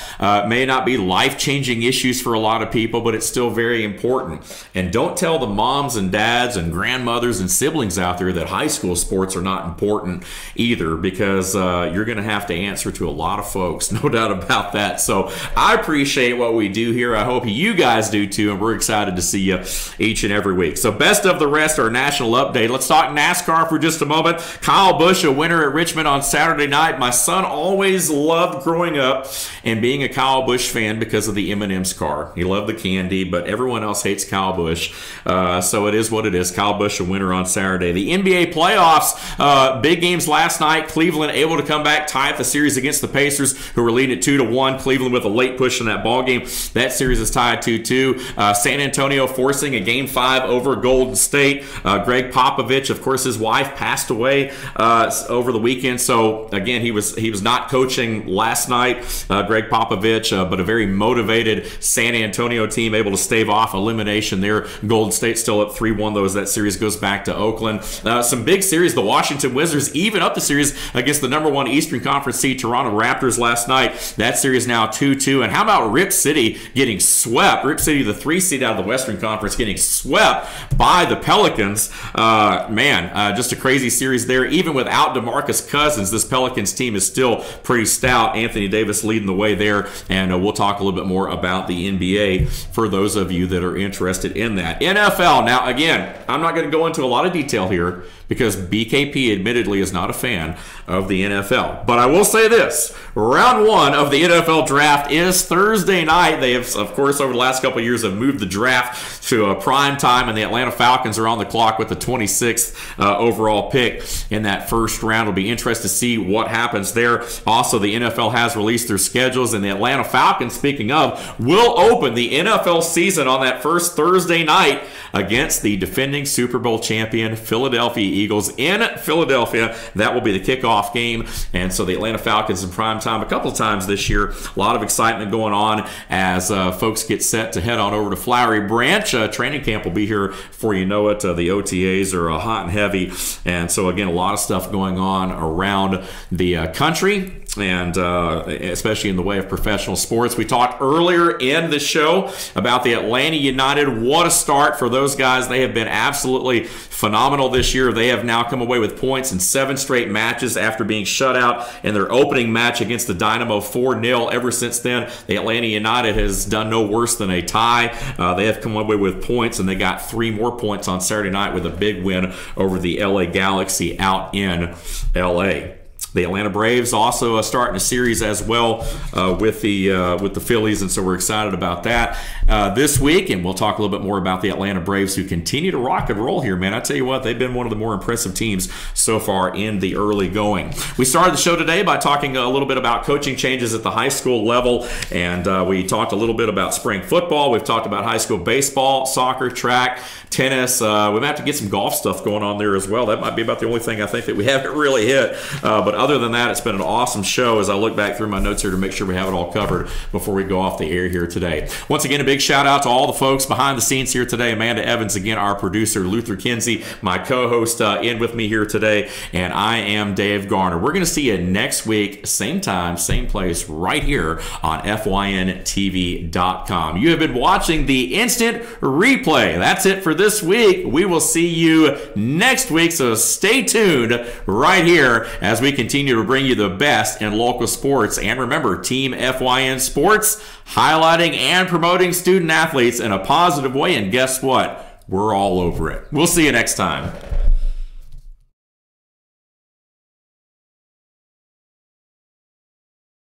may not be life-changing issues for a lot of people, but it's still very important. And don't tell the moms and dads and grandmothers and siblings out there that high school sports are not important either, because you're going to have to answer to a lot of folks, no doubt about that. So I appreciate what we do here. I hope you guys do too, and we're excited to see you each and every week. So best of the rest, our national update. Let's talk NASCAR for just a moment. Kyle Busch, a winner at Richmond on Saturday night. My son always loved growing up and being a Kyle Busch fan because of the M&M's car. He loved the candy, but everyone else hates Kyle Busch. So it is what it is. Kyle Busch, a winner on Saturday. The NBA playoffs, big games last night. Cleveland able to come back, tie up the series against the Pacers, who were leading at 2-1. Cleveland with a late push in that ball game. That series is tied 2-2. San Antonio forcing a Game 5 over Golden State. Greg Popovich, of course, his wife passed away over the weekend. So again, he was not coaching last night, Greg Popovich, but a very motivated San Antonio team able to stave off elimination there. Golden State still up 3-1 though as that series goes back to Oakland. Some big series. The Washington Wizards even up the series against the number 1 Eastern Conference seed Toronto Raptors last night. That series now 2-2. And how about Rip City getting swept? Rip City, the 3 seed out of the Western Conference, getting swept by the Pelicans. Just a crazy series there. Even without DeMarcus Cousins, this Pelicans team is still pretty stout. Anthony Davis leading the way there, and we'll talk a little bit more about the NBA for those of you that are interested in that. NFL. Now, again, I'm not going to go into a lot of detail here because BKP admittedly is not a fan of the NFL. But I will say this. Round 1 of the NFL draft is Thursday night. They have, of course, over the last couple of years have moved the draft to a prime time, and the Atlanta Falcons are on the clock with the 26th overall pick in that first round. It'll be interesting to see what happens there. Also, the NFL has released their schedules, and the Atlanta Falcons, speaking of, will open the NFL season on that first Thursday night against the defending Super Bowl champion Philadelphia Eagles in Philadelphia. That will be the kickoff game, and so the Atlanta Falcons in prime time a couple of times this year. A lot of excitement going on as folks get set to head on over to Flowery Branch. Training camp will be here before you know it. The OTAs are hot and heavy, and so again, a lot of stuff going on around the country, and especially in the way of professional sports. We talked earlier in the show about the Atlanta United. What a start for those guys. They have been absolutely phenomenal this year. They have now come away with points in 7 straight matches after being shut out in their opening match against the Dynamo 4-0. Ever since then, the Atlanta United has done no worse than a tie. They have come away with points, and they got 3 more points on Saturday night with a big win over the LA Galaxy out in LA. The Atlanta Braves also starting a series as well with the Phillies, and so we're excited about that this week. And we'll talk a little bit more about the Atlanta Braves, who continue to rock and roll here, man. I tell you what, they've been one of the more impressive teams so far in the early going. We started the show today by talking a little bit about coaching changes at the high school level, and we talked a little bit about spring football. We've talked about high school baseball, soccer, track, tennis. We might have to get some golf stuff going on there as well. That might be about the only thing I think that we haven't really hit. But other than that, it's been an awesome show as I look back through my notes here to make sure we have it all covered before we go off the air here today. Once again, a big shout out to all the folks behind the scenes here today. Amanda Evans, again, our producer, Luther Kinsey, my co-host in with me here today, and I am Dave Garner. We're going to see you next week, same time, same place, right here on FYNTV.com. You have been watching the Instant Replay. That's it for this week. We will see you next week, so stay tuned right here as we continue to bring you the best in local sports. And remember, Team FYN Sports, highlighting and promoting student athletes in a positive way. And guess what? We're all over it. We'll see you next time.